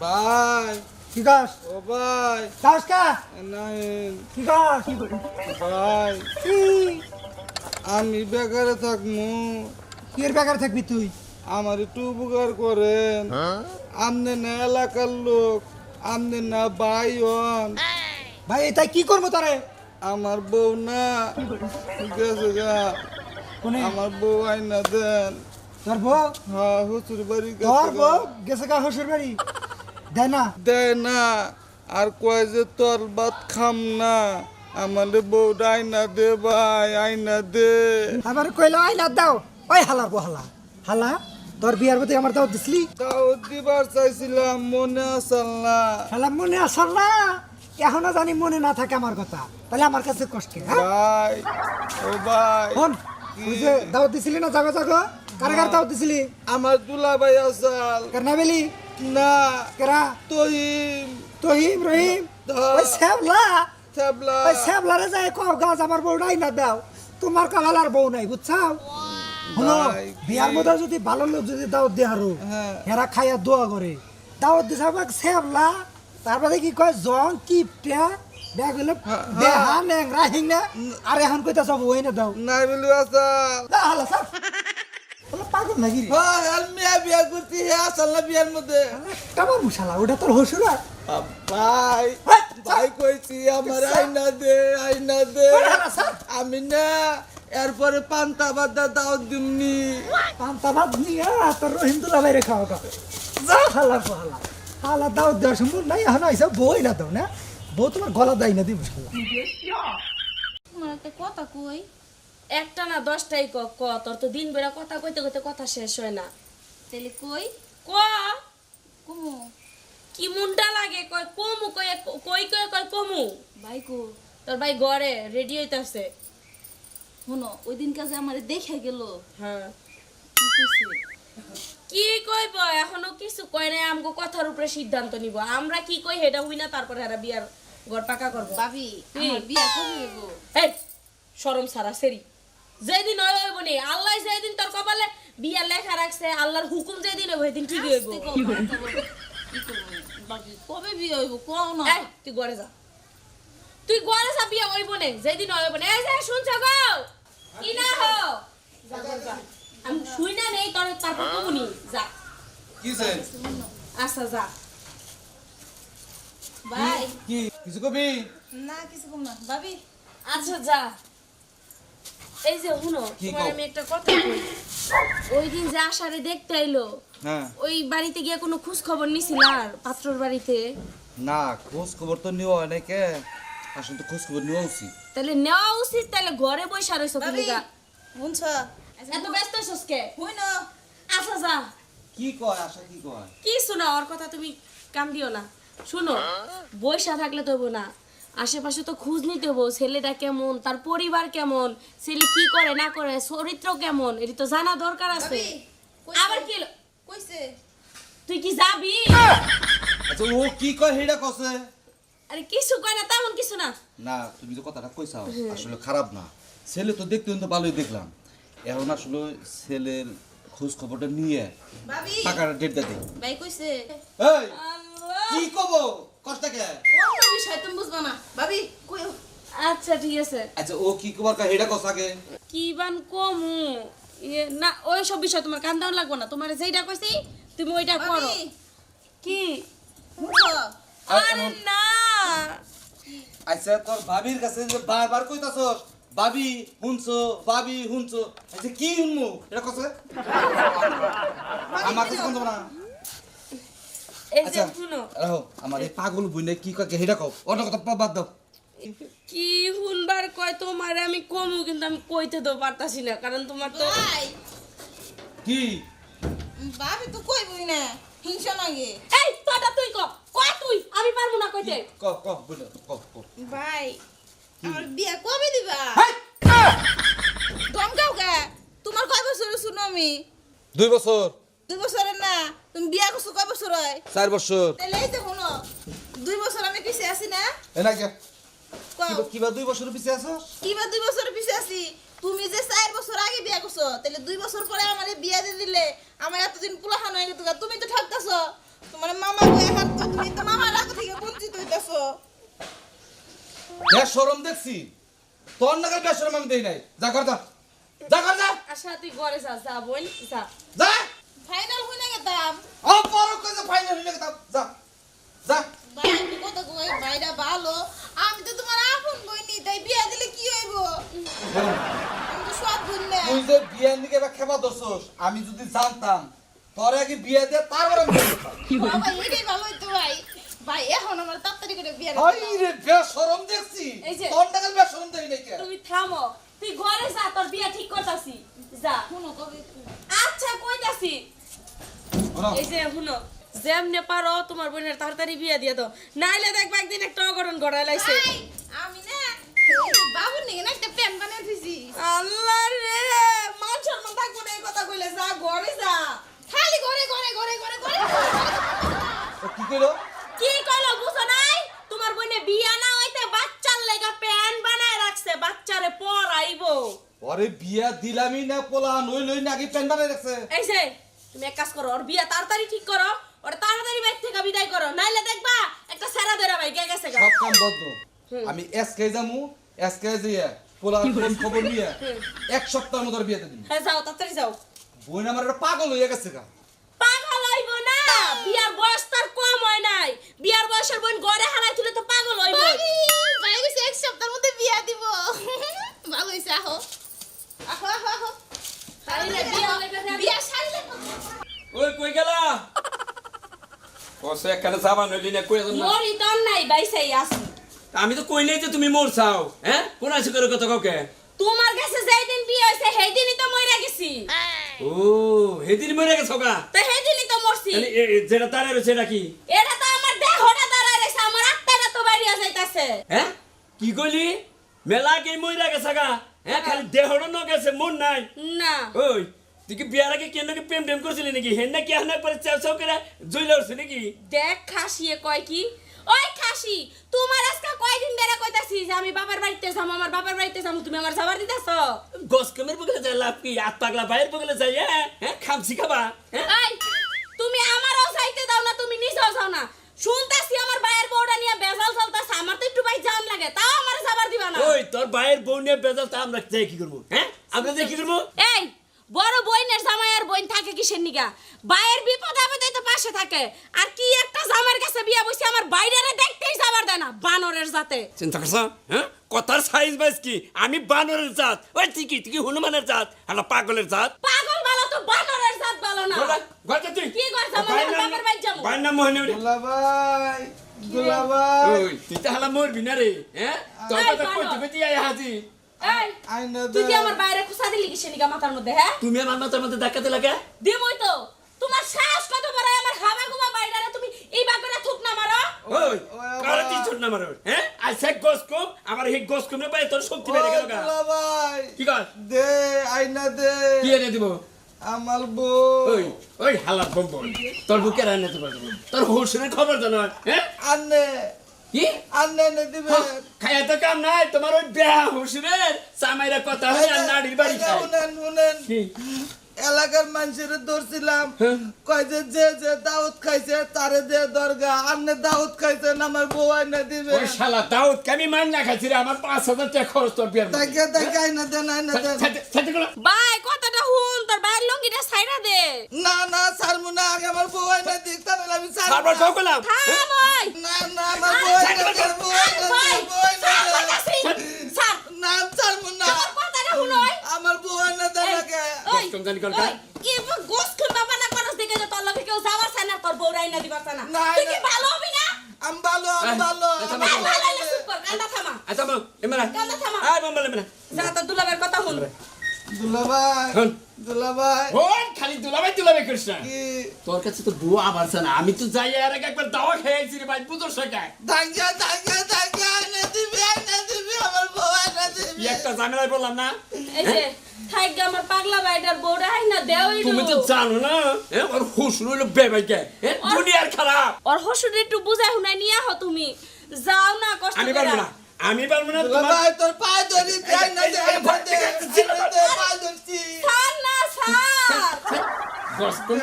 ভাই কি গাছ ও ভাই গাছ কা নাইন কি গাছ ভাই আমি বেকারে থাকমু কি এর বেকার থাকবি তুই আমার একটু উপকার করেন আমনে না এলাকার লোক আমনে না ভাই হন ভাই তাই কি করবো তারে আমার বউ না গেছে গা কোনে আমার বউ আইনা দেন তোর বউ হ্যাঁ হুচুর বাড়ি তোর গেছে গা। বউ গেছে গা শ্বশুর বাড়ি দেয় না দেয় না আর কয় যে তোর ভাত খাম না আমাদের বউটা আইনা দে ভাই আইনা দে আবার কইলো আইনা দাও ওই হালার বউ হালা হালা তোর বিয়ার প্রতি আমার দাও দিসলি তাও দিবার চাইছিলাম মনে আসল না হালা মনে আসল না এখনো জানি মনে না থাকে আমার কথা তাহলে আমার কাছে কষ্ট হ্যাঁ ভাই ও ভাই ফোন তুই যে দাও দিছিলি না জাগো জাগো কারাগার দাও দিছিলি আমার দুলা ভাই আসাল কার না বেলি না কেরা তহিম তহিম রহিম ওই শ্যাবলা থাবলা ওই শ্যাবলারে যায় কও গাছ আমার বউ নাই না দাও তোমার কালার বউ নাই বুঝছাও হলো ভাই, বিয়ার মধ্যে যদি ভালো লোক যদি দাওয়াত দিয়ে হারো হ্যাঁ। হেরা খাইয়া দোয়া করে দাওয়াত দিছে আমাক শ্যাবলা তারপরে কি কয় জং কিপটা দেখ হইলো দেহা ন্যাংরা হিংনা আর এখন কইতা সব ওই না দাও নাই বলি আসাল না হালা স্যার বলে পাগল নাকি রে ভাই আলমিয়া বিয়া করতে হে আসাল না বিয়ার মধ্যে কামা মুশালা ওটা তোর হসুর ভাই ভাই কইছি আমার আইনা দে আইনা দে আমি না এরপরে পান্তা বাদা দাওয়াত দিমনি পান্তাবাদ নিয়ে তোর রহিমদুল্লা বাইরে খাওয়া খাবে যা হালা হালা হালা দাও দেওয়ার সম্ভব নাই এখন আইসা বই না দাও না বউ তোমার গলা দেয় না দিব তোমার একটা কথা কই একটা না 10টাই ক তোর তো দিন বেলা কথা কইতে কইতে কথা শেষ হয় না তাহলে কই ক কমু কি মুন্ডা লাগে কই কমু কই কই কই কই কমু ভাই কো তোর ভাই ঘরে রেডি হইতাছে শোনো ওই দিন কাজে আমারে দেখে গেল হ্যাঁ কি কইছে কি কইব এখনো কিছু কই নাই আমগো কথার উপরে সিদ্ধান্ত নিব আমরা কি কই হেডা হই না তারপরে এরা বিয়ার ঘর পাকা করব ভাবি আমার বিয়া কবে হইব এই শরম সারা সেরি যেদিন হইব নি আল্লাহ যেদিন তোর কপালে বিয়া লেখা রাখছে আল্লাহর হুকুম যেদিন হইব সেদিন ঠিক হইব কি করব ভাবি কবে বিয়া হইব কোও না এই তুই ঘরে যা তুই ঘরে যা বিয়া হইব নে যেদিন হইব নে এই যে শুনছ গো কি না হো যা ঘরে যা আমি শুই না নেই তোর তারপর কমুনি যা কিছে আচ্ছা যা ভাই কি কিছু কবি না কিছু কম না ভাবি আচ্ছা যা এই যে শুনো কি তোমার কও? আমি একটা কথা কই ওই দিন যে আশারে দেখতে আইলো হ্যাঁ ওই বাড়িতে গিয়ে কোনো খোঁজ খবর নিছিল আর পাত্রর বাড়িতে না খোঁজ খবর তো নেওয়া হয় নাই কে আসলে তো খোঁজ খবর নেওয়া উচিত তাহলে নেওয়া উচিত তাহলে ঘরে বসে রইছো কি ভাবি লিগা শুনছ এত ব্যস্ত হইছস কে হই না আচ্ছা যা কি কয় আশা কি কয় কি শোনা ওর কথা তুমি কান দিও না শুনো বইসা থাকলে তো হইবো না আশেপাশে তো খোঁজ নিতে হবো ছেলেটা কেমন তার পরিবার কেমন ছেলে কি করে না করে চরিত্র কেমন এটি তো জানা দরকার আছে ভাবি আবার কি হলো? কইছে তুই কি যাবি আচ্ছা ও কি কয় হেডা কছে আরে কিছু কয় না তেমন কিছু না না তুমি যে কথাটা কইছাও আসলে খারাপ না ছেলে তো দেখতে কিন্তু ভালোই দেখলাম এখন আসলে ছেলের খোঁজ খবরটা নিয়ে ভাবি টাকাটা ডেটটা দেই ভাই কইছে এই কি কব কষ্টকে অন্য বিষয় তুমি বুঝবা না ভাবি কই আচ্ছা ঠিক আছে আচ্ছা ও কি কবার কা হেডা কসাকে কি বান কমু ইয়ে না ওই সব বিষয় তোমার কান দাও লাগবে না তোমার যেইটা কইছি তুমি ওইটা করো ভাবি কি শুনছ আরে না আচ্ছা তোর ভাবির কাছে যে বারবার কইতাছস ভাবি হুনছো ভাবি হুনছো আচ্ছা কি হুনমু এটা কছে আমার কাছে কোন না এই যে আচ্ছা শুনো রাহো আমার এই পাগল বুইনে কি কয় হেডা কও অন্য কথা বাদ দাও কি হুনবার কয় তোমার আমি কমু কিন্তু আমি কইতে তো পারতাছি না কারণ তোমার তো ভাই কি ভাবি তো কইবই না হিংসা লাগে এই তোটা তুই কয় তুই আমি পারবো না কইতে ক ক বুইনে ক ক ভাই আমার বিয়া কবে দিবা হাই ধমকাও কে তোমার কয় বছর শুনো আমি 2 বছর 2 বছরের না তুমি বিয়া করছো কয় বছর হয় 4 বছর তাহলে এই তো শুনো 2 বছর আমি পিছে আছি না এনা কে কও কিবা 2 বছর পিছে আছস কিবা 2 বছর পিছে আছি তুমি যে 4 বছর আগে বিয়া করছো তাহলে 2 বছর পরে আমারে বিয়া দিয়ে দিলে আমার এতদিন পুলাহান হয়ে গেছে তুমি তো ঠকতেছো তোমার মামা এখন তুমি তো মামার রাগ থেকে বঞ্চিত হইতেছো বেশরম দেখছি তোর নাকি বেশরম আমি দেই নাই যা কর যা যা কর যা আশা তুই ঘরে যা যা বোন যা যা ফাইনাল হয়ে গেতাম ও বড় কইছে ফাইনাল হয়ে গেতাম যা যা ভাই আমি কত কই ভাইরা ভালো আমি তো তোমার আপন বইনি তাই বিয়া দিলে কি হইব আমি তো সব বোন না তুই যে বিয়ের দিকে বা খেপা দছস আমি যদি জানতাম তোর আগে বিয়ে দিয়ে তারপর আমি বিয়ে করতাম। বাবা এইটাই ভালো হইতো ভাই ভাই এখন আমার তাড়াতাড়ি করে বিয়া হাই রে বেশরম দেখছি এই যে- তোর নাকি বেশরম দেই নাই কে তুমি থামো তুই ঘরে যা তোর বিয়া ঠিক করতাছি যা শুনো কবে আচ্ছা কইতাছি এই যে শুনো যেমনে পারো তোমার বোনের তাড়াতাড়ি বিয়া দিয়ে দাও নাইলে দেখবা একদিন একটা অঘটন ঘটাই লাইছে ভাই আমি না বাবুর নিয়ে না একটা প্রেম বানিয়ে দিছি আল্লাহ রে মান সম্মান থাকবো না এই কথা কইলে যা ঘরে যা খালি ঘরে ঘরে ঘরে ঘরে ঘরে ও কি কইলো কি কইলো বুঝো নাই তোমার বোনে বিয়া না হইতে বাচ্চার লেগা প্যান বানায় রাখছে বাচ্চারে পড়াইবো ওরে বিয়া দিলামই না পোলা নই লই নাকি প্যান বানাই রাখছে এই যে তুমি এক কাজ করো ওর বিয়া তাড়াতাড়ি ঠিক করো ওর তাড়াতাড়ি বাইর থেকে বিদায় করো নাইলে দেখবা একটা সেরা দেরা ভাই গে গেছে গা সব কাম বদ্ধ আমি এসকে যামু এসকে যাইয়া পোলা খোঁজ খবর নিয়ে এক সপ্তাহের মধ্যে ওর বিয়েতে দিন হ্যাঁ যাও তাড়াতাড়ি যাও বোন আমার একটা পাগল হয়ে গেছে গা পাগল হইব না বিয়ার বয়স তার কম হয় নাই বিয়ার বয়সের বোন ঘরে হারাই তুলে তো পাগল হইব ভাই কইছে এক সপ্তাহের মধ্যে বিয়া দিব ভালো হইছে আহো আহো আহো আহো আরে বিয়া হইবে না বিয়া সারলে ওই কই গেলা কসে একখানে সাবান হইলি না কই না মরি তো নাই বাইসাই আছি আমি তো কই নাই যে তুমি মোর চাও হ্যাঁ কোন আছে করে কথা কাউকে তোমার কাছে যেই দিন বিয়ে হইছে সেই দিনই তো মইরা গেছি ও হেদিন মরে গেছো গা তো সেই দিনই তো মরছি তাহলে যেটা তারে রয়েছে এটা কি এটা তো আমার দেহটা দাঁড়ায় রইছে আমার আত্মাটা তো বাইরে যাইতাছে হ্যাঁ কি কইলি মেলা কে মরে গেছে গা হ্যাঁ খালি দেহড় ন গেছে মন নাই না ওই তুই কি বিয়ার আগে কেন কি প্রেম প্রেম করছিলি নাকি হেন না কি হানা পরে চাও চাও করে জইলা উঠছে নাকি দেখ খাসিয়ে কয় কি ওই খাসি তোমার আজকে কয়দিন ধরে কইতাছি যে আমি বাবার বাড়িতে যাবো আমার বাবার বাড়িতে যাবো তুমি আমার যাবার দিতেছো গস কমের বগলে যায় লাভ কি আত পাগলা বাইরের বগলে যায় হ্যাঁ খামছি খাবা হ্যাঁ এই তুমি আমারও যাইতে দাও না তুমি নিজেও যাও না শুনতাছি আমার ভাইয়ের বউটা নিয়ে বেজাল চলতাছে আমার তো একটু ভাই জাম লাগে তাও আমার যাবার দিবা না ওই তোর ভাইয়ের বউ নিয়ে বেজাল তা আমরা যাই কি করবো হ্যাঁ আমরা যাই কি করবো এই বড় বইনের জামাই আর বইন থাকে কিসের নিগা ভাইয়ের বিপদ আপদে তো পাশে থাকে আর কি একটা জামার কাছে বিয়া বসে আমার বাইরেরে দেখতেই যাবার দেয় না বানরের জাতে চিন্তা করছো হ্যাঁ কথার সাইজ বাইজ কি আমি বানরের জাত ওই ঠিকই তুই হনুমানের জাত একটা পাগলের জাত পাগল ভালো তো বানরের জাত ভালো না গজা তুই কি করছ আমার বাবার বাড়ি যাবো বাইর নাম মোহনে দুলাভাই দুলাভাই ওই তুই তো হালা মরবি না রে হ্যাঁ তোর এই, কথা বানর। কইতে কইতে আয় হাজি এই আইনা তুই কি দে আমার বাইরে খুসা দিলি কিসের নিগা মাথার মধ্যে হ্যাঁ তুমি আমার মাথার মধ্যে ধাক্কাতে লাগে দিবই তো তোমার সাহস কত বড় আমার হাবা গুবা বাইরে তুমি এই বাগরে থুক না মারো ওই কারে তুই ছোট না মারো হ্যাঁ আই সে গোস কম আমার এই গোস কমে পাই তোর শক্তি বেড়ে গেল গা দুলাভাই কি কর দে আইনা দে কি এনে দিব আমার বউ ওই ওই হালা বম্ব তোর বুকে রান্না তো পারবো তোর হুশনের খবর জানো হ্যাঁ আনে কি আনে নে দিবে খায়া তো কাম নাই তোমার ওই বেহা হুশনের সামাইরা কথা হয় আর নাড়ির বাড়ি খায় শুনেন শুনেন কি এলাকার মানুষের ধরছিলাম হ্যাঁ। কয় যে যে দাউদ খাইছে তারে দে দরগা আন্নে দাউদ খাইছেন আমার বউ আইনা দিবে ওই শালা দাউদ কামি মান না খাইছি রে আমার 5000 টাকা খরচ তোর বিয়ার দেখে দেখে আইনা দেন আইনা দেন সাথে গুলো ভাই কথাটা হুন তোর বাইরের লঙ্গিটা ছাইরা দে না না ছাড়বো না আগে আমার বউ আইনা দিক তাহলে আমি ছাড়বো তারপর না। সব করলাম থাম ওই না না আমার বউ আইনা দে আমার বউ আইনা দে, ভাই বউ আইনা ছাড় দে। কইতাছি ছাড় না ছাড়বো না আমার কথাটা হুন ওই আমার বউ আইনা দেন আগে ওই কম জানি কোনটা? কি গোস খুন বাবা না করস দেখে যে তোর লগে কেউ যাওয়ার চায় না তোর বউ রাইনা দিবার চায় না না, তুই কি না। ভালো হবি না আমি ভালো আচ্ছা, ভাই বাবা। ভালো হইলে চুপ কর কান্দা থামা আচ্ছা বল এমরা কান্দা থামা আয় বম্বল এমরা যা তোর দুলাবের কথা হুন দুলাভাই হন। দুলাভাই ওই খালি দুলাভাই করিস না কি তোর কাছে তো বুয়া আবার না আমি তো যাই আর একবার দাওয়া খেয়েছি রে ভাই বুঝছ শেখায় ধাঙ্গা আইনা দিবি আমার বউ আইনা কি দিবি একটা ঝামেলায় বললাম না এই যে থাইগা আমার পাগলা বাইটার বউরা আইনা দেওই তুমি তো জানো না হ্যাঁ ওর হুশ রইল বেবাইকে হ্যাঁ দুনিয়ার খারাপ ওর হসুর একটু বুঝাই হুনাই নিয়ে আহ তুমি যাও না কষ্ট আমি করে পারবো না আমি পারবো না তোমার দুলাভাই তোর পায়ে ধরি আইনা দে আইনা দে আইনা দে পায়ে ধরছি ছাড় না ছাড় বস কোন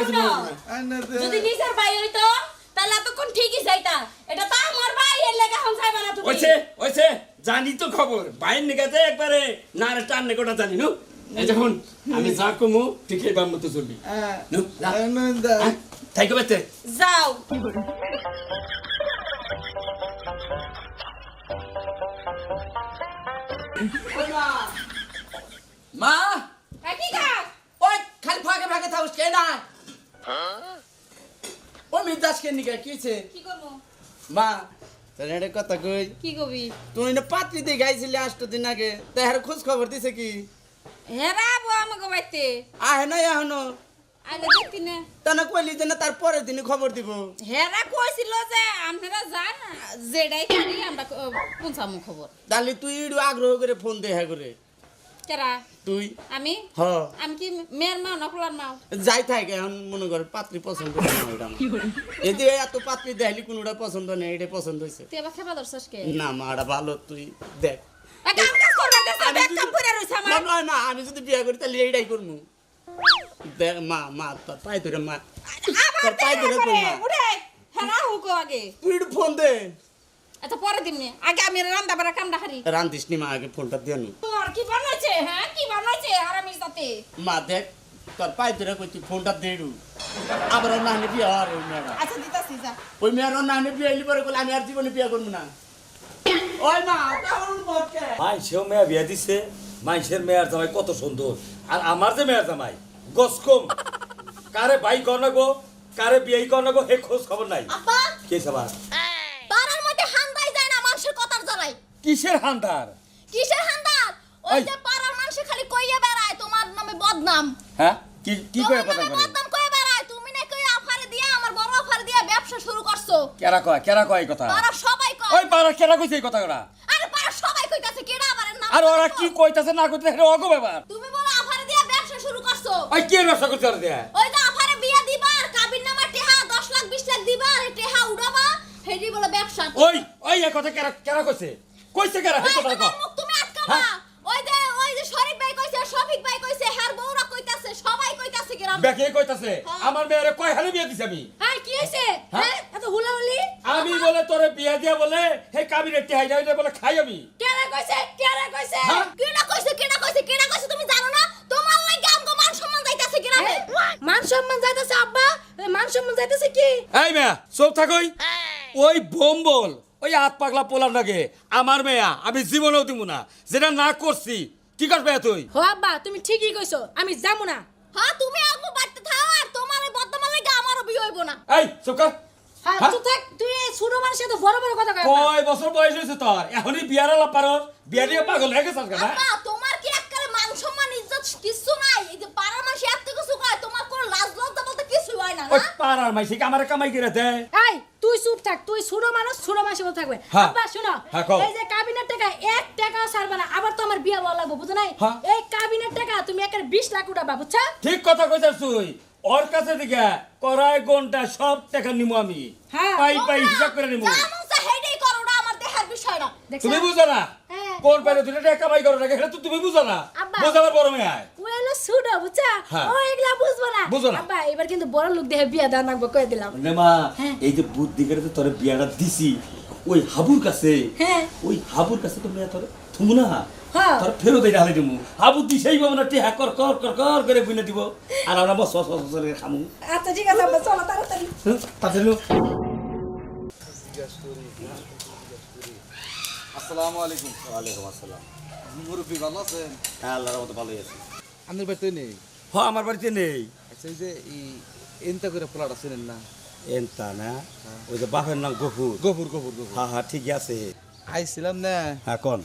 কাছে শুনো, বলবো না। আইনা দে যদি নিজের ভাই হইতো তাহলে এতক্ষণ ঠিকই যাইতা। এটা তো আমার ভাই, এর লেগে এখন যাইবা না তুমি। ওইছে জানি তো খবর বাইর নিগাতে একবারে না রে টান নেকোটা জানি নু এই যখন আমি যা কমু ঠিক এই বাম মতো চলবি নু যা আইনা দে থাইকো বেতে যাও। মা কি কাজ? ওই খালি ফাঁকে ফাঁকে থাকুস কে না ও মিদাস কে নিকে কিছে কি করবো? মা তাহলে একটা কথা কই কি কবি? তুই না পাত্রী দিয়ে গাইছিলি 8 দিন আগে তাহার খোঁজ খবর দিছে কি হেরাবো আমাকে বাইতে। আহে না এখনো আইলে দেখতি না। তানা কইলি যে না তার পরের দিন খবর দিব হেরা কইছিল যে আপনারা যান যেটাই করি আমরা পৌঁছামু খবর। তাহলে তুই একটু আগ্রহ করে ফোন দেখা করে কেরা? তুই আমি? হ আমি কি মেয়ের মাও না পোলার মাও? যাই থাকে এখন মনে কর পাত্রী পছন্দ করে না ওটা এদি এত পাত্রী দেখলি কোনোটা পছন্দ নেই এটা পছন্দ হয়েছে তুই আবার খেপা ধরছস কে? না মাটা ভালো তুই দেখ কাম কাজ করবার দেশ আমি ব্যাগ যদি- কাম করে রইছ না আমার। না, না আমি যদি বিয়ে করি তাহলে এইটাই করবো দেখ মা তোর পাই ধরে মা আবার তোর পাই ধরে কই মা উঠে হেরা হুকো আগে। তুই একটু ফোন দে আচ্ছা পরে দিমনি, আগে আমি রান্না বাড়া কামটা হারি। রান্ধিস নি মা আগে ফোনটা দিয়ে নু তোর কি বানাইছে? হ্যাঁ কি বানাইছে হারামির সাথে? মা দেখ তোর পাই ধরে কই তুই ফোনটা দে একটু আবার না নে বিয়ে আর ওই মেয়েরা আচ্ছা দিতাছি যা। ওই মেয়ের না নে বিয়ে হইলি পরে কইলে আমি আর জীবনে বিয়ে করবো না ওই মা কেমন বলছে মাইসেও মেয়া বিয়া দিছে মাইসের মেয়ার জামাই কত সুন্দর আর আমার যে মেয়ার জামাই গসকম কারে ভাই করনাগো কারে বিয়ে করনাগো হে খোঁজ খবর নাই আব্বা কে সবার পাড়ার মধ্যে হান্দাই যায় না মানুষের কথার জ্বালাই। কিসের হান্দার কিসের হান্দার? ওই ওই। যে পাড়ার মানুষ খালি কইয়া বেড়ায় তোমার নামে বদনাম। হ্যাঁ কি কি করে কথা তোমার নামে করে বদনাম কইয়া বেড়ায়। তুমি নাকি ওই আফারে দিয়া আমার বড় আফারে দিয়া ব্যবসা শুরু করছো। কেরা কয় এই কথা পাড়ার সবাই কয়। ওই পাড়া কেরা কইছে এই কথা ওরা আরে পাড়ার সবাই কইতাছে কেডা আবারের নাম। আর ওরা কি কইতাছে না কইতাছে এটা অগো ব্যাপার তুমি বলো আফারে দিয়া ব্যবসা শুরু করছো। ওই কি ব্যবসা করতে আর দেয়া ওই যে আফারে বিয়া দিবা আর কাবির নামা টেহা 10 লাখ 20 লাখ দিবা আর এই টেহা উড়াবা হেডি বলে ব্যবসা। ওই এই কথা কেরা কইছে কেরা হে ওই কথা তোমার মুখ তুমি আটকাবা। হ্যাঁ? ওই যে শরীফ ভাই কইছে শফিক ভাই কইছে হার বউরা কইতাছে সবাই কইতাছে গ্রাম। বেকে কইতাছে হ্যাঁ। আমার মেয়েরে কয় হালে বিয়ে দিছি আমি হ্যাঁ কি হইছে? হ্যাঁ? হ্যাঁ এত হুলাহুলি আমি বলে তোরে বিয়া দিয়া বলে হে কাবিরের টেহাই যাইতে বলে খাই আমি কেরা কইছে? কেরা কইছে? হ্যাঁ? কেডা কইছে তুমি জানো না? তোমার লাগি আমগো মান সম্মান যাইতাছে গ্রামে। মান সম্মান যাইতেছে আব্বা? মান সম্মান যাইতেছে কি? এই মেয়া চোখ থাকই ওই বোম্বল ওই হাত পাগলা পোলার লাগে আমার মেয়া আমি জীবনেও দিব না যেটা না করছি কি করবে তুই হো আব্বা তুমি ঠিকই কইছো, আমি যাবো না। হ্যাঁ তুমি আমগো বাড়তে থাও আর তোমার এই বদনামের লাগি আমারও বিয়ে হইব না। এই চুপ কর হ্যাঁ হ্যাঁ? তুই থাক, তুই এই ছোট মানুষের সাথে বড় বড় কথা কয় আব্বা। কয় বছর বয়স হয়েছে তোর এখনই বিয়ার আলাপ পারস বিয়া দিয়ে পাগল হয়ে গেছিস কেন আব্বা তোমার কি এককালে মান সম্মান ইজ্জত কিছু নাই? এই যে পাড়ার মানুষ এত কিছু কয় তোমার কোনো লাজ লজ্জা বলতে কিছু হয় না ওই না? পাড়ার মাইসি আমার কামাই করে দে এই তুই চুপ থাক, তুই ছোট মানুষ ছোট মানুষের মতো থাকবে। হ্যাঁ। আব্বা শুনো, হ্যাঁ, কও। এই যে কাবিনের টাকা 1 টাকাও ছাড়বে না, আবার তো আমার বিয়া বলা লাগবে বুঝো নাই? হ্যাঁ। এই কাবিনের টাকা তুমি একের 20 লাখ উঠাবা বুঝছো? ঠিক কথা কইছিস তুই ওর কাছে দিকে কড়াই ঘন্টা সব টাকা নিমু আমি হ্যাঁ, পাই হিসাব করে নিমু যা মন চায় হেডেই করো, ওটা আমার দেখার বিষয় না। দেখছো? তুমি বুঝো না হ্যাঁ। কোন পাইলে দুটো টাকা কামাই করো না এটা তো তুমি বুঝো না আব্বা। বুঝাবার বড় মেয়ে ও হলো ছোট বুঝছো? হ্যাঁ। ও এগুলা বুঝবো না। বুঝো না। আব্বা এবার কিন্তু বড় লোক দেখে বিয়া দেওয়া লাগবে কই দিলাম। মা হ্যাঁ। এই যে বুদ্ধি করে তোর বিয়াটা দিছি ওই হাবুর কাছে হ্যাঁ। ওই হাবুর কাছে তো মেয়ে তোর থুমু না হ্যাঁ। তোর ফেরত এটা হালে দিমু হাবু দিছেই পাবো না টিহা কর কর কর কর করে বুনে দিব আর আমরা বস বস বস করে খামু আচ্ছা ঠিক আছে আব্বা চলো তাড়াতাড়ি। তাড়াতাড়ি আসসালামু আলাইকুম ওয়ালাইকুম আসসালাম মুরব্বী ভালো আছেন? হ্যাঁ আল্লাহর মতো ভালোই আছি আপনার বাড়িতে নেই? হ আমার বাড়িতে নেই আচ্ছা এই যে এই এনতা করে পোলাটা ছিলেন না? এনতা না ওই যে বাপের নাম গফুর গফুর গফুর গফুর হ্যাঁ হ্যাঁ ঠিকই আছে আইছিলাম না হ্যাঁ কোন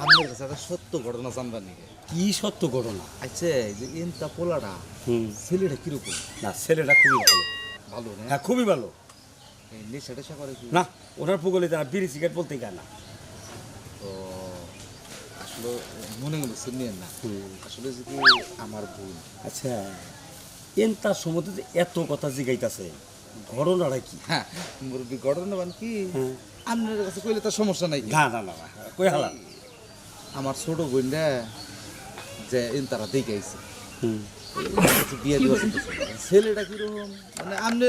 আপনার কাছে একটা সত্য ঘটনা জানবার নিকে। কি সত্য ঘটনা আচ্ছা এই যে এনতা পোলাটা হুম ছেলেটা কিরকম? না ছেলেটা খুবই ভালো ভালো না? হ্যাঁ খুবই ভালো এই নেশা টেশা করে কি? না ওনার পুগলে তারা বিড়ি সিগারেট বলতে গায় না তো আসলে মনে করছেন নিয়েন না, আসলে যদি আমার ভুল। আচ্ছা এন তার সম্বন্ধে যে এত কথা জিগাইতাছে ঘটনাটা কি হ্যাঁ মুরব্বী ঘটনা মানে কি হ্যাঁ। আপনার কাছে কইলে তো সমস্যা নাই। না না না না, কই হালা আমার ছোট বোনরা যে তারা দেখে আইছে বিয়ে দিবস ছেলেটা কিরকম মানে আপনি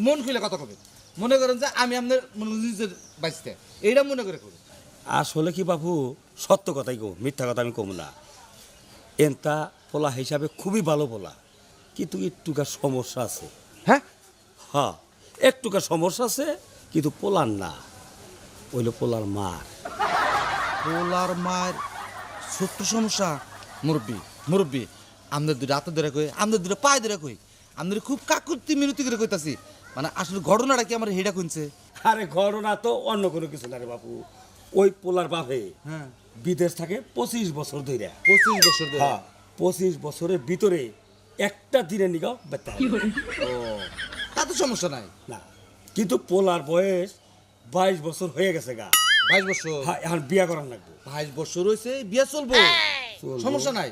মন খুলে কথা কবে মনে করেন যে আমি আপনার নিজের বাঁচতে এইটা মনে করে করবেন। আসলে কি বাবু সত্য কথাই গো, মিথ্যা কথা আমি কম না। এনতা পোলা হিসাবে খুবই ভালো পোলা, কিন্তু একটুকার সমস্যা আছে। হ্যাঁ হ্যাঁ, একটুকার সমস্যা আছে, কিন্তু পোলার না, ওইলো পোলার মার। পোলার মার ছোট্ট সমস্যা। মুরব্বী আমাদের দুটো হাতে ধরে কই, আমাদের দুটো পায়ে ধরে কই, আমাদের খুব কাকুতি মিনতি করে কইতাছি, মানে আসলে ঘটনাটা কি আমার হেডা কইছে। আরে ঘটনা তো অন্য কোনো কিছু না রে বাবু। ওই পোলার বাপে হ্যাঁ বিদেশ থাকে 25 বছর ধরে। 25 বছর ধরে। হ্যাঁ, 25 বছরের ভিতরে একটা দিনের নিগাও বেতা। ও তা তো সমস্যা নাই। না, কিন্তু পোলার বয়স 22 বছর হয়ে গেছে গা। 22 বছর। হ্যাঁ, এখন বিয়া করার লাগবে। 22 বছর হইছে, বিয়ে চলবো, চলবো। সমস্যা নাই।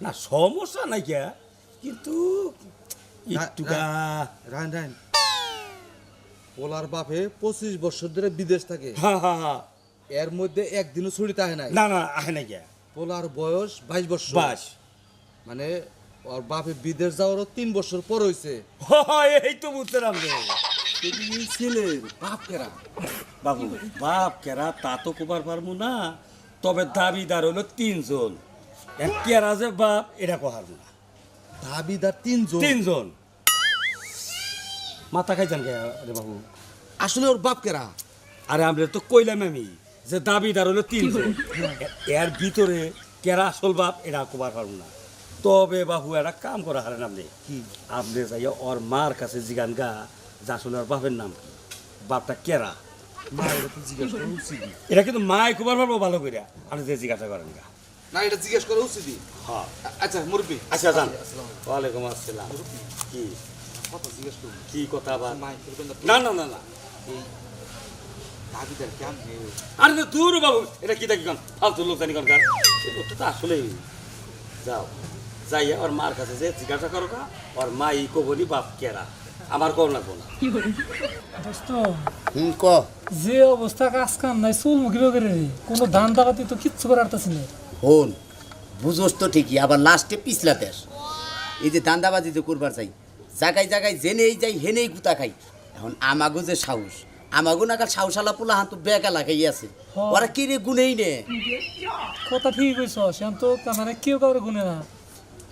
না সমস্যা নাই কে, কিন্তু একটুকা রান পোলার বাপে 25 বছর ধরে বিদেশ থাকে, হ্যাঁ হ্যাঁ হ্যাঁ, এর মধ্যে একদিনও ছুটিতে আহে নাই। না না আহে নাই কে। পোলার বয়স 22 বছর, বাস মানে ওর বাপে বিদেশ যাওয়ারও 3 বছর পর হইছে। এই তো বুঝতে পারবে ছেলের বাপ কেরা বাবু, বাপ কেরা তা তো কোবার পারবো না, তবে দাবিদার হলো 3 জন। এক কেরা যে বাপ এটা কহার না, দাবিদার 3 জন। 3 জন। মাথা খাইছেন কে রে বাবু? আসলে ওর বাপ কেরা? আরে আমরা তো কইলাম আমি যে দাবিদার হলো 3 জন, এর ভিতরে কেরা আসল বাপ এটা কোবার পারবো না। তবে বাবু একটা কাম করা হারেন আপনি, কি? আপনি যাইয়া ওর মার কাছে জিগান গা যে আসলে ওর বাপের নাম কি, বাপটা কেরা। মা এটা তো জিজ্ঞেস করা উচিত। এটা কিন্তু মাই কোবার পারবো ভালো করে, আপনি যে জিজ্ঞাসা করেন গা। না এটা জিজ্ঞেস করা উচিত। হ্যাঁ, আচ্ছা মুরব্বী, আচ্ছা যান। ওয়ালাইকুম আসসালাম। কি কথা জিজ্ঞেস করুন। কি কথা আবার? মাই করবেন না না না না, এই দাবিদার কেমনে? আরে না দূর বাবু, এটা কি দেখি ফালতু লোক জানি কার তো আসলে যাও যাইয়া ওর মার কাছে যে জিজ্ঞাসা করো কা, ওর মা ই কবনি বাপ কেরা, আমার কর লাগবো না। দোস্ত ক যে অবস্থা কাজ কাম নাই, চুল মুখি করে কোনো ধান দাবাতি তো কিচ্ছু করার তাছি না। হন বুঝোস তো ঠিকই, আবার লাস্টে পিছলা দেশ। এই যে দান্দাবাজি যে করবার চাই, জায়গায় জায়গায় জেনেই যাই হেনেই গুতা খাই। এখন আমাগো যে সাহস, আমাগো নাকাল সাহসালা পোলা হান তো বেকা লাগাই আছে, ওরা কি রে গুনেই নে। কথা ঠিক কইছ, সেন তো মানে কেউ কাউরে গুনে না।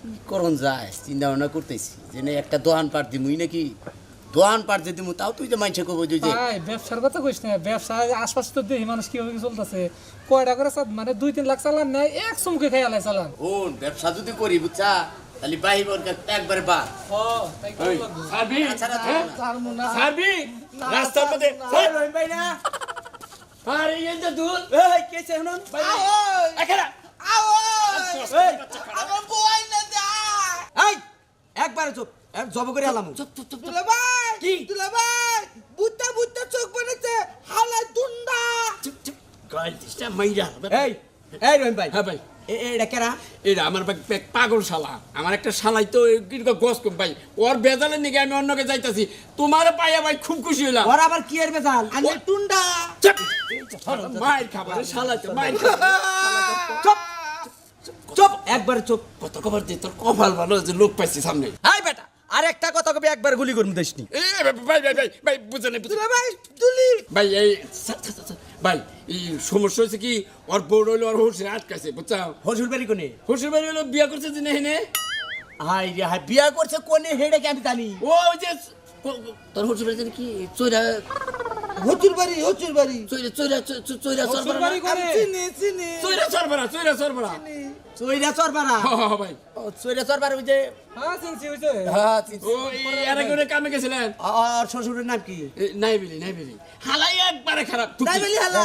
কি করন যায় চিন্তা ভাবনা করতেছি, যে না একটা দোহান পাট দিমুই নাকি, দোহান পাট যে দিমু তাও তুই যে মাইছে কব যে ভাই ব্যবসার কথা কইস না, ব্যবসা আশপাশে তো দেখি মানুষ কিভাবে কি চলতেছে, কয়টা করে মানে 2-3 লাখ চালান নাই, এক চমকে খাই আলাই চালান। হন ব্যবসা যদি করি বুঝছা, তাহলে বাহিবর একবারে বা তাই করা লাগবে। সাবি ছাড়া থাকবো না। সাবি রাস্তার মধ্যে ভাই না আরে এই যে দুধ এই কেছে হনন এখানে এই আমার বই না দা এই একবারে চুপ এক জব করে আলাম চুপ চুপ চুপ দুলা ভাই কি দুলা ভাই বুত্তা বুত্তা চোখ বানাতে হালা দুন্ডা চুপ চুপ গাইছিস মাইরা এই রহিম ভাই হ্যাঁ ভাই এটা কেরা এটা আমার পাগল শালা, আমার একটা শালাই তো কিরকম গস কম ভাই, ওর বেজালের নিকে আমি অন্যকে যাইতাছি, তোমার পাইয়া ভাই খুব খুশি হইলাম। ওর আবার কি এর বেজাল আনে টুন্ডা চুপ মাইর খাবার শালা তো মাইর খাবার চুপ চুপ একবারে চুপ কত খবর দে, তোর কপাল ভালো যে লোক পাইছি সামনে। হাই বেটা আর একটা কথা কবি একবার গুলি করুম দেশনি এই ভাই ভাই ভাই ভাই বুঝে নেই দুলা ভাই তুলি ভাই এই ভাই এই সমস্যা হয়েছে কি, ওর বউ হইলো ওর হুসে আটকাছে বুঝছো, হসুর বাড়ি কোনে হুসের বাড়ি হলো বিয়া করছে যে নেই হাই রে হাই বিয়া করছে কোনে হেডে কি আমি জানি ওই যে তোর হুসের বাড়ি কি চৈরা হচুর বাড়ি চৈরা চৈরা চৈরা সরবরা আমি চিনি চিনি চৈরা সরবরা চইরা চরবারা হ্যাঁ ভাই ও চইরা চরবারা ওই যে হ্যাঁ চিনছি হইছে। হ্যাঁ চিনি ও এর আগে কামে গেছিলেন, আর শ্বশুরের নাম কি নাই বেলি হালাই একবারে খারাপ তাই বলি হালা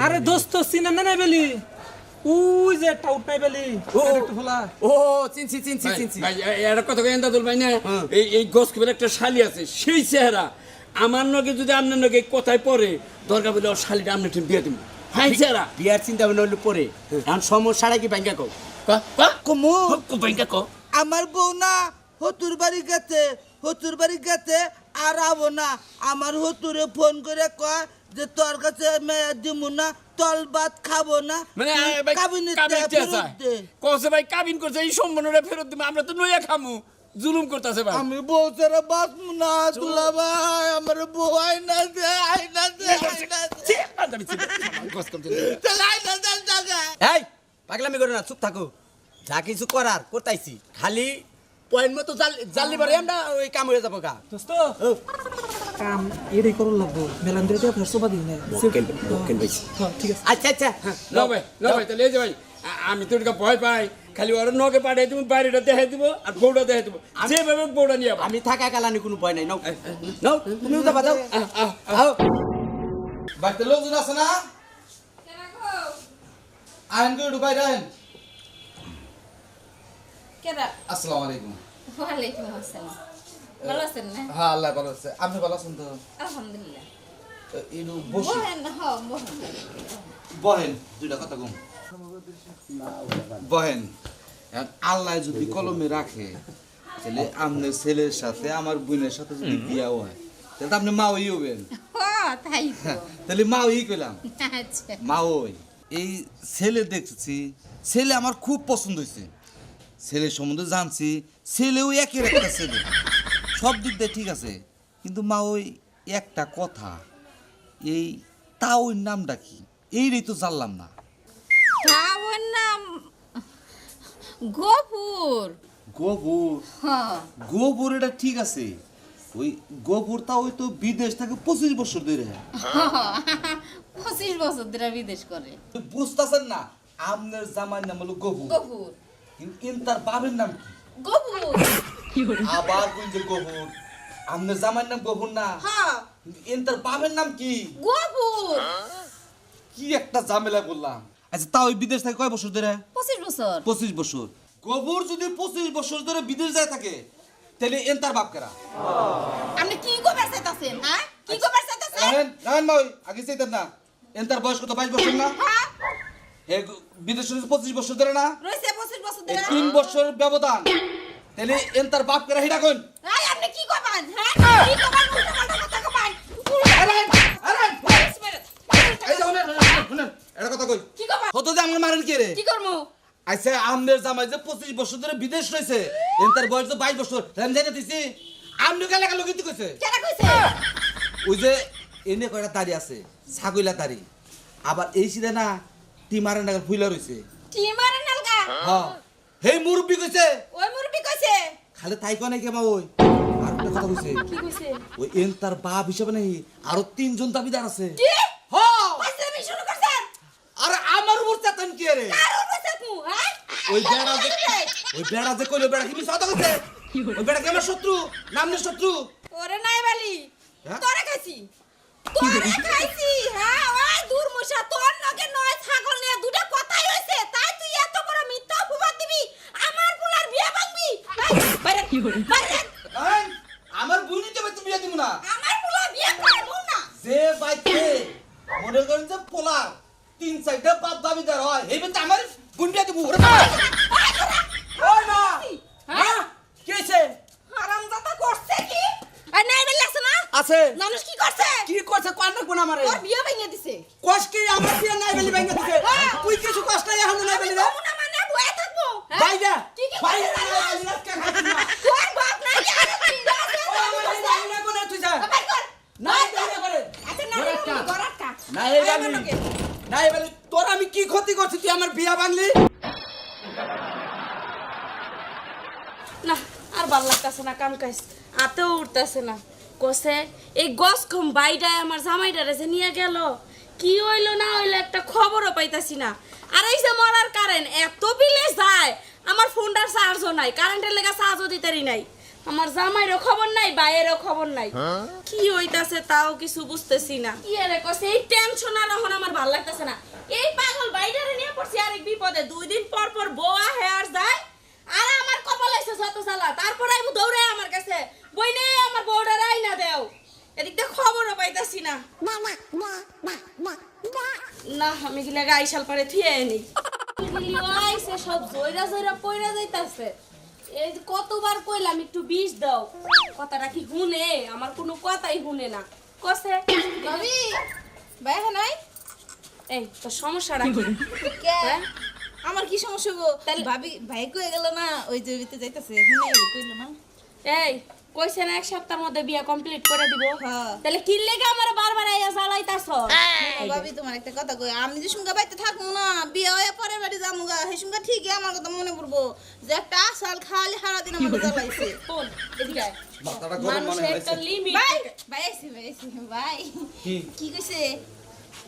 আরে দোস্ত চিনেন না নাই বেলি, ওই যে টাউট নাই বেলি একটু ফলা। ও চিনছি চিনছি চিনছি ভাই এর কথা কই এন্দাদুল ভাই না, এই গস কবের একটা শালি আছে সেই চেহারা, আমার নগে যদি আপনার নগে কথায় পড়ে দরকার বলে ওর শালিটা আপনি ঠিক বিয়ে দিব। হাই চেহারা বিয়ার চিন্তা ভাবনা হইলে পরে, এখন সমস্যাটা কি ব্যাংকে কও। কুমু ব্যাংকে কো আমার বউ না হতুর বাড়ি গেছে আর আবো না, আমার হতুরে ফোন করে কয় যে তোর কাছে মেয়ে দিমু না, তল ভাত খাবো না মানে ভাই কাবিনে কাবিন কসে ভাই কাবিন করছে এই সম্মানটা ফেরত দিবে আমরা তো নইয়া খামু জুলুম করতেছে ভাই আমি বউ ছাড়া বাঁচবো না দুলা ভাই আমার বউ আইনা দে আইনা দে আইনা দে আইনা দে জায়গা এই পাগলামি করো না চুপ থাকো যা কিছু করার করতাইছি খালি পয়েন্ট মতো জানলি পারে আমরা ওই কাম হয়ে যাবো গা দোস্ত কাম এটাই করুন লাগবো মেলান দিয়ে তো ফেরসো বাদি না হ্যাঁ ঠিক আছে আচ্ছা আচ্ছা না ভাই তাহলে এই যে ভাই আমি তো এটা ভয় পাই খালি ওরা নগে পাঠাই তুমি বাইরেটা দেখাই দিব আর বউটা দেখাই দিব যেভাবে বউটা নিয়ে আবার আমি থাকা কালানি কোনো ভয় নাই নাও নাও তুমিও যাবা যাও আও বাড়িতে লোকজন আছে না আইন করে ঢুকাই দেন কেডা আসসালামু আলাইকুম ওয়ালাইকুম আসসালাম ভালো আছেন না হ্যাঁ আল্লাহ ভালো আছে আপনি ভালো আছেন তো আলহামদুলিল্লাহ একটু বসি বহেন বহেন বহেন দুইটা কথা কম বহেন এখন আল্লাহ যদি কলমে রাখে তাহলে আপনার ছেলের সাথে আমার বোনের সাথে যদি বিয়া হয় তাহলে তো আপনি মা ওই হবেন ও তাই তো তাহলে মা ওই কইলাম আচ্ছা মা ওই এই ছেলে দেখছি ছেলে আমার খুব পছন্দ হয়েছে ছেলের সম্বন্ধে জানছি ছেলেও একের একটা ছেলে সব দিক দিয়ে ঠিক আছে কিন্তু মা ওই একটা কথা এই তা ওই নামটা কি এইটাই তো জানলাম না তাওর নাম গফুর গোবর হ্যাঁ গোবর এটা ঠিক আছে ওই গোবর তা ওই তো বিদেশ থেকে 25 বছর ধরে 25 বছর ধরে বিদেশ করে বুঝতেছেন না আপনার জামার নাম হলো গোবর গফুর কিন্তু তার বাবার নাম কি গফুর আবার কোন যে গোবর আপনার জামার নাম গোবর না হ্যাঁ কিন্তু তার বাবার নাম কি গফুর কি একটা ঝামেলা করলাম আচ্ছা তা ওই বিদেশ থেকে কয় বছর ধরে 25 বছর 25 বছর গোবর যদি 25 বছর ধরে বিদেশ যায় থাকে তাহলে তার বাপ কেরা আপনি কি কবার চাইতাছেন হ্যাঁ কি কবার চাইতাছেন রান ভাই আগে চাইতেন না তার বয়স কত 22 বছর না হ্যাঁ বিদেশে 25 বছর ধরে না রইছে 25 বছর এই ধরে 3 বছর ব্যবধান তাহলে তার বাপ কেরা হিডা কোন এই আপনি কি কবার হ্যাঁ কি কবার উল্টা পাল্টা কথা কবার এই যে শুনেন এটা কথা কই কি কবার কত যে আমার মারেন কে রে কি করমু আচ্ছা আমনের জামাই যে 25 বছর ধরে বিদেশ রয়েছে তার বয়স তো 22 বছর আমি জানি দিছি আমনে গেলে গেল কিন্তু কইছে কেডা কইছে ওই যে এনে কয়টা তারি আছে ছাগইলা তারি আবার এই সিধা না টিমারে নাগাল ফুইলা রইছে টিমারে নালগা হ্যাঁ হেই মুরব্বি কইছে ওই মুরবি কইছে খালি তাই কোনে কেমা ওই আর একটা কথা কইছে কি কইছে ওই তার বাপ হিসাবে নাই আরো 3 জন দাবিদার আছে কি হ্যাঁ পাইছামি শুরু করছেন আরে আমার উপর চেতন কি রে আর কইছে তু হ্যাঁ ওই বেড়া যে কইলো বেড়া কি মিছা কথা কইছে ওই বেড়া কি আমার শত্রু নামনে শত্রু ওরে নাই বালি হ্যাঁ? তোরে খাইছি তোরে খাইছি হ্যাঁ ওই দূর মশা তোর নগে নয় ছাগল নিয়ে দুটো কথাই হইছে তাই তুই এত বড় মিথ্যা অপবাদ দিবি আমার পোলার বিয়ে ভাঙবি বাইরে বাইরে এই, আমার বুনি তো তুমি বিয়ে দিব না আমার পোলা বিয়ে করবো না যে বাইতে মনে করেন যে পোলা 3-4টা বাপ দাবিদার হয় এই বেতে আমার বুন বিয়ে দিব ওরে বাবা ওই না হ্যাঁ কি হইছে হারামজাদা করছে কি আর নাই বালি আছে না আছে মানুষ কি করছে কি করছে কোন কোন আমারে তোর বিয়ে ভেঙে দিছে কষ্ট কি আমার বিয়ে নাই বলি ভাঙা দিছে তুই কিছু কষ্ট নাই এখন নাই বলি রে না মানে বয়ে থাকবো হ্যাঁ? বাইরে কি কি বাইরে করছে? নাই বলি রাত কা খাইছিস না তোর বাপ নাই কি আরে চিন্তা আছে ও আমার নাই না কোন তুই যা বাই কর নাই বাইরে করে আচ্ছা না গরাটকা নাই বাঙলি নাই বলি তোর আমি কি ক্ষতি করছি তুই আমার বিয়া ভাঙলি না আর ভাল লাগতেছে না কাম কাজ আতেও উঠতেছে না কসে এই গস কম বাইডায় আমার জামাইটারে যে নিয়ে গেল কি হইলো না হইলো একটা খবরও পাইতাছি না আর এই যে মরার কারেন্ট এত বিলে যায় আমার ফোনটার চার্জও নাই কারেন্টের লেগে চার্জও দিতেরই নাই আমার জামাইরও খবর নাই বাইরেরও খবর নাই কি হইতাছে তাও কিছু বুঝতেছি না কি আরে কসে এই টেনশন আর এখন আমার ভাল লাগতেছে না এই পাগল বাইডারে নিয়ে পড়ছি আরেক বিপদে 2 দিন পর পর বোয়া হেয়ার যায় আর আমার কপাল আইছে যত সালা তারপর আইবো দৌড়ে আমার কাছে বইনে আমার বউডার আইনা দেও এদিক দিয়ে খবরও পাইতাছি না না আমি গিলা গাইশাল পারে থিয়ে নি আইছে সব জয়রা জয়রা পয়রা যাইতাছে এই যে কতবার কইলাম একটু বিষ দাও কথাটা কি শুনে আমার কোনো কথাই শুনে না কসে ভাবি ভাই নাই এই তোর সমস্যাটা কি কে হ্যাঁ? আমার কি সমস্যা গো ভাবি ভাই কই গেল না ওই যে ভিতরে যাইতাছে শুনে কইলো না এই কইছে না এক সপ্তাহের মধ্যে বিয়া কমপ্লিট করে দিব হ্যাঁ। তাহলে কি লেগে আমার বারবার আইয়া জ্বালাইতাছ ভাবি তোমার একটা কথা কই আমি যে সঙ্গে বাইতে থাকবো না বিয়ে হয়ে পরে বাড়ি যাবো গা সেই সঙ্গে ঠিকই আমার কথা মনে পড়বো যে একটা আসাল খালি সারাদিন আমাকে জ্বালাইছে কোন এদিকে আয়। মাথাটা গরম মনে মানুষের একটা হয়েছে লিমিট ভাই ভাই আইছি ভাই কি কি কইছে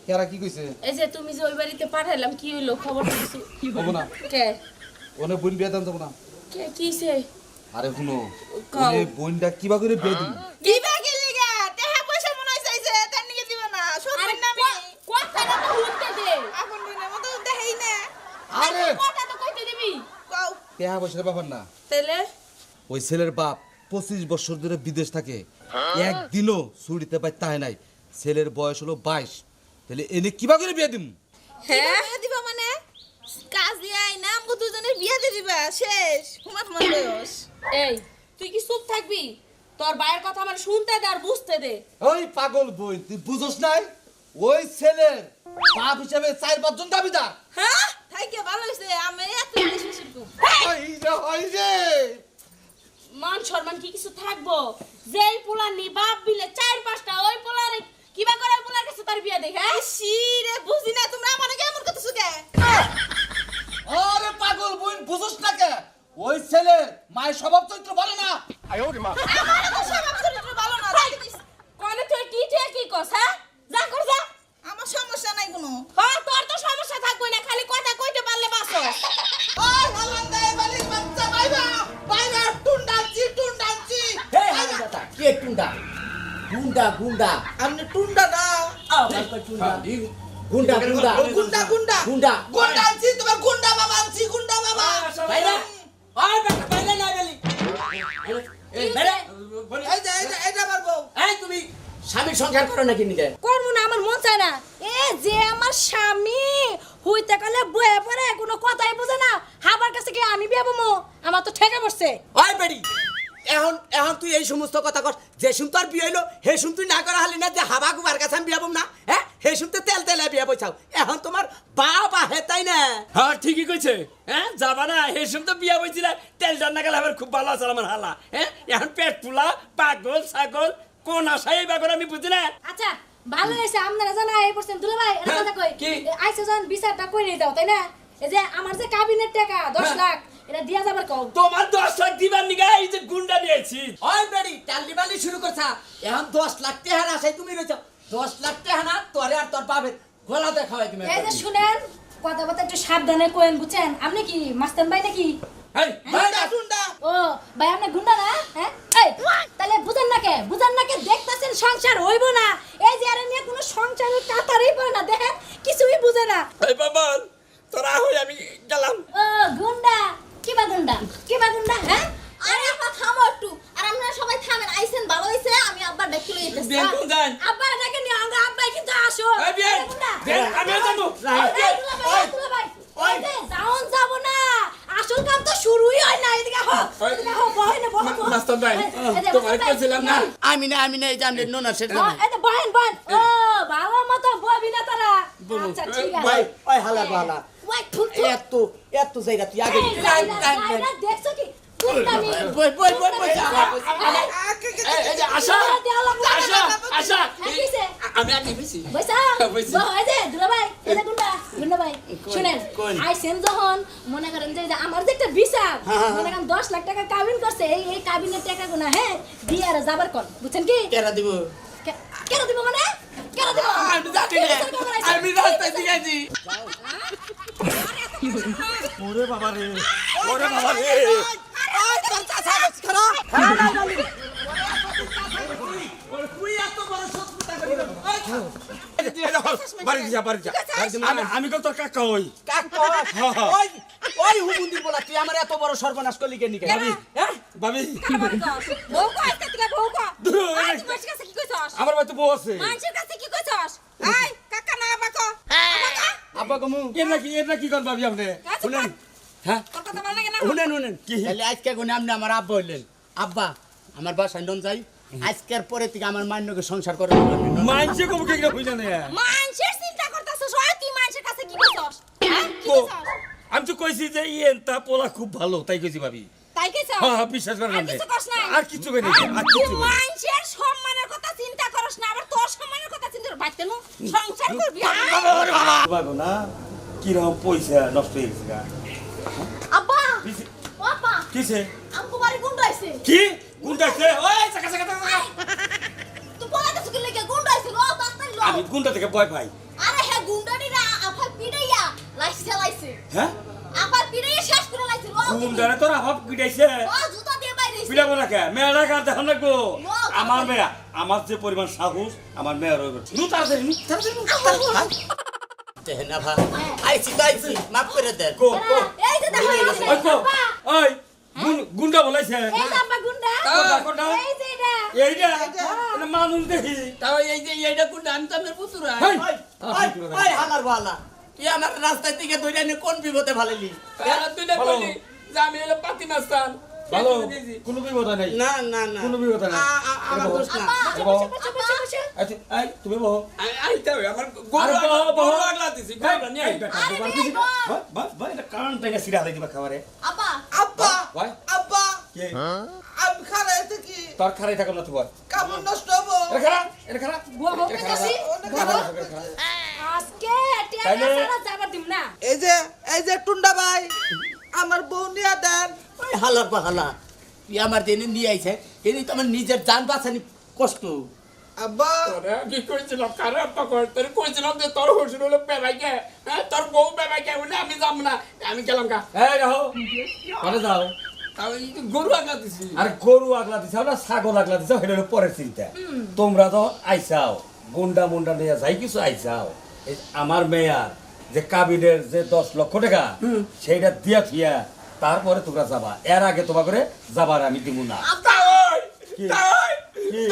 কেরা কি কইছে এই যে তুমি যে ওই বাড়িতে পাঠাইলাম কি হইলো খবর কিছু হবো না কে ওনে বোন বিয়ে দাম যাবো না কে কিছে আরে শুনো কাও। ওনে বোনটা কিবা করে বিয়ে দিবি দিবা কি লিগা টাকা পয়সা মনে হইছে যে তার নিকে দিবা না আরে সত্যি না আমি কথাটা তো উঠতে দে আপন বোনের মতো দেখাই না আরে কথা তো কইতে দিবি কও টাকা পয়সার ব্যাপার না তাহলে ওই ছেলের বাপ 25 বছর ধরে বিদেশ থাকে একদিনও ছুটিতে পাই তাই নাই ছেলের বয়স হলো 22 তাহলে এনে কিবা করে বিয়ে দিম হ্যাঁ বিয়ে দিবা মানে কাজ দিয়াই না আমগো দুজনের বিয়ে দিয়ে দিবা শেষ তোমার বয়স এই তুই কি চুপ থাকবি তোর ভাইয়ের কথা আমার শুনতে দে আর বুঝতে দে ওই পাগল বই তুই বুঝোস নাই ওই ছেলের বাপ হিসাবে 4-5 জন দাবিদার হ্যাঁ থাইকে ভালো হইছে আমি এত বেশি শুনকু ওই যে মান সম্মান কি কিছু থাকবো যেই পোলা নি বাপ বিলে 4-5টা ওই পোলারে কিবা করে ওই পোলার কাছে তার বিয়া দেখ হ্যাঁ শিরে বুঝি না তোমরা আমারে কেমন করতেছো কে আরে পাগল বই বুঝোস না কে ওই ছেলে মায়ের স্বভাব চরিত্র ভালো না আমার তো স্বভাব চরিত্র ভালো না তাই দিস। কোনে তুই কি কস হ্যাঁ যা কর যা আমার সমস্যা নাই কোনো হ্যাঁ তোর তো সমস্যা থাকবে না খালি কথা কইতে পারলে বাসস ওই হালান্দাই বালির বাচ্চা বাইবা বাইবা টুন্ডাচ্ছি হে হারামজাদা কে টুন্ডা গুন্ডা গুন্ডা আপনি টুন্ডা না আমার কই টুন্ডা গুন্ডা গুন্ডা ও গুন্ডা গুন্ডা গুন্ডা গুন্ডা আনছি তোমার গুন্ডা বাবা আনছি গুন্ডা বাবা বাইরে ওই বেটা বাইরে না গেলি এই বেরে এটা আমার বউ এই তুমি স্বামীর সংসার করো নাকি নিজে করবো না আমার মন চায় না এ যে আমার স্বামী হইতে গেলে বয়ে পড়ে কোনো কথাই বোঝে না হাবার কাছে কি আমি বিয়ে বমো আমার তো ঠেকে পড়ছে ওই বেড়ি এখন এখন তুই এই সমস্ত কথা কর যে শুন তোর বিয়ে হইলো হে শুন তুই না করা হালি না যে হাবা গুবার কাছে আমি বিয়ে বম না হ্যাঁ হে শুনতে তেল তেলে বিয়ে বইছাও এখন তোমার বাবা হে তাই না হ্যাঁ ঠিকই কইছে হ্যাঁ যাবা না হেসম তো বিয়া বইছি না তেল জান্না গেলে আমার খুব ভালো আছে আমার হালা হ্যাঁ এখন পেট ফুলা পাগল ছাগল কোন আশাই বাগর আমি বুঝি না আচ্ছা ভালো হয়েছে আপনারা জানা এই পড়ছেন দুলা ভাই এটা কথা কই কি? আইসে যখন বিচারটা কই নিয়ে যাও তাই না এই যে আমার যে কাবিনের টাকা 10 লাখ এটা দিয়া যাবার কও তোমার 10 লাখ দিবার নিগা এই যে গুন্ডা নিয়েছি ওই বেড়ি টালি বালি শুরু করছা এখন 10 লাখ টাকা আসাই তুমি রইছো 10 লাখ টাকা না তোরে আর তোর বাপের গলা দেখাওয়াই তুমি এই যে শুনেন কথা কথা একটু সাবধানে কইন বুঝছেন আপনি কি মাস্তান ভাই নাকি এই টুন্ডা টুন্ডা ও ভাই আপনি গুন্ডা না হ্যাঁ এই তাহলে বুঝেন না কে দেখতাছেন সংসার হইব না এই যে আরে নিয়ে কোনো সংসারের কাতারই পড়ে না দেখেন কিছুই বুঝে না এই বাবা তোরা হই আমি গেলাম ও গুন্ডা কিবা গুন্ডা হ্যাঁ আরে আপা থামো একটু আর আপনারা সবাই থামেন আইছেন ভালো হইছে আমি আব্বা ডাকি লই যেতেছি বিয়ান কোন যান? আব্বা ডাকে নিয়ে আমরা আব্বাই কিন্তু আসো এই বিয়ান আরে গুন্ডা বিয়ান আমি যাবো এই দুলা ভাই ওই যে যাওন যাব না আসল কাম তো শুরুই হয় না এদিকে হো বহেন মাস্টার ভাই তোমার কইছিলাম না আমি না এই যে আমি নোনা সেটা এই বহেন ও ভালো মতো ববি না তারা আচ্ছা ঠিক আছে ভাই ওই হালা বালা ওই থুক এত জায়গা তুই আগে দেখছো কি কুন্ডামি বই এই যে আশা আশা আমি আগে বেশি বৈসা বইছি। এই যে দুলা ভাই এই যে গুন্ডা ভাই শুনেন আইছেন যখন মনে করেন যে আমার যে একটা বিচার মনে করেন 10 লাখ টাকা কাবিন করছে এই কাবিনের টাকা গুনা হ্যাঁ দিয়ে আর যাবার কোন বুঝছেন কি কেরা দিব কেন দিব মানে কেন দিব আমি জানি না আমি রাস্তায় দিয়েছি ওরে বাবা রে ওই তোর চাচা খারা আমি কত কাকা হই ওই হুমুন্দির বলা তুই আমার এত বড় সর্বনাশ করলি কেন হ্যাঁ ভাবি বউ কো আজকে থেকে বউ কো আজ বসে কাছে কি কইছস আমার বাড়িতে বউ আছে মানুষের কাছে কি কইছস এই কাকা না বাকো আব্বা কমু এর নাকি কোন ভাবি আপনি শুনেন হ্যাঁ তোর কথা ভালো লাগে না শুনেন কি তাহলে আজকে গুনে আপনি আমার আব্বা হইলেন আব্বা আমার বাসায় নন যাই আজকের পরে থেকে আমার মান্যকে সংসার করে মানছে কম কি হই জানে মানুষের চিন্তা করতেছস ওই তুই আমি তো কইছি যে ইয়েনটা পোলা খুব ভালো তাই কইছি ভাবি। তাই কইছ হ্যাঁ বিশ্বাস করেন আর কিছু কস নাই? আর কিছু কই নাই আর তুই কিছু কই নাই। মানুষের সম্মানের কথা চিন্তা করস না, আবার তোর সম্মানের কথা চিন্তা কর। বাইতে নু সংসার করবি। বাবা না কি রকম পয়সা নষ্ট হয়ে গেছে গা। আব্বা কিসে- ও আব্বা কিসে আমগো বাড়ি গুন্ডাইছে। কি গুন্ডাছে ওই চাকা চাকা চাকা তুই বলা কিছু কি লাগে গুন্ডাইছে? লো তাড়াতাড়ি লো। আমি গুন্ডা থেকে ভয় পাই। আরে হ্যাঁ গুন্ডানিরা আফা পিড়াইয়া লাইছে চালাইছে। হ্যাঁ আফা পিড়াইয়া শেষ করে লাইছে। লো গুন্ডারে তোর অভাব কিটাইছে ও জুতা দিয়ে বাইরেছে। পিড়াবো না কে মেয়েরা কার দেখো না গো আমার মেয়া আমার যে পরিমাণ সাহস আমার মেয়ের রইবে নু তাড়াতাড়ি নু তাড়াতাড়ি না ভাই আইছি তো আইছি মাফ করে দেন গো গো এই যে দেখো ওই গো ওই গুন্ডা বলাইছে এই যে আব্বা গুন্ডা। কোনটা কোনটা এই যে এটা। এইটা এটা মানুষ দেখি তাও এই যে এইটা কোনটা আমি তো আপনার পুতুরা হেই ওই হালার বালা তুই আমার রাস্তায় থেকে ধরে নিয়ে কোন বিপদে ভালেলি দুইটা বলি যে আমি হলো পাতি মাস্তান ভালো কোনো বিপদ নাই না না না কোনো বিপদ নাই আমার দোষ না আব্বা বসে বসে বসে। আচ্ছা এই তুমি বহ আইতে হবে আমার আরে বহ আগলা দিছি গরু নিয়ে আই। এটা কারণ থেকে সিরা হলাই দিবা খাবারে আব্বা আব্বা ভাই আব্বা কে আমি খারাই থাকি তোর খারাই থাকো না তো বল কামড় নষ্ট হবো এটা খারা বলবো পেতাছি। আজকে টিয়া সারা যাবার দিম না। এই যে টুন্ডা ভাই আমার বউ নিয়ে দেন। ওই হালার বাহালা তুই আমার জেনে নিয়ে আইছে এনি তো আমার নিজের জান বাঁচানি কষ্ট আব্বা তোরা কি কইছিলাম খারাপ তো কর তোর কইছিলাম যে তোর শ্বশুর হলো বেবাইকে হ্যাঁ তোর বউ বেবাইকে বলে আমি যাব না আমি গেলাম কা এই রাহো করে যাও তাও এই যে গরু আগলা দিছি আরে গরু আগলা দিছাও না ছাগল আগলা দিছাও এটা হলো পরের চিন্তা তোমরা তো আইছাও গুন্ডা মুন্ডা নিয়ে যাই কিছু আইছাও এই আমার মেয়ার যে কাবিনের যে 10 লক্ষ টাকা সেইটা দিয়া থিয়া তারপরে তোমরা যাবা এর আগে তোমার করে যাবার আমি দিব না তাই কি? তাই কি?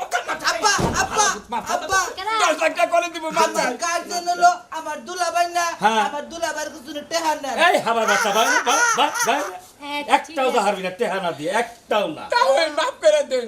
আব্বা আব্বা আব্বা 10 লাখ টাকা করে দিব মাথা আমার গার্জেন হলো আমার দুলাভাই না হ্যাঁ। আমার দুলাভাইয়ের কিছু টেহার না এই হাবার বাচ্চা ভাই ভাই হ্যাঁ, একটাও তো হারবি না টেহা না দিয়ে একটাও না তাও মাফ করে দেন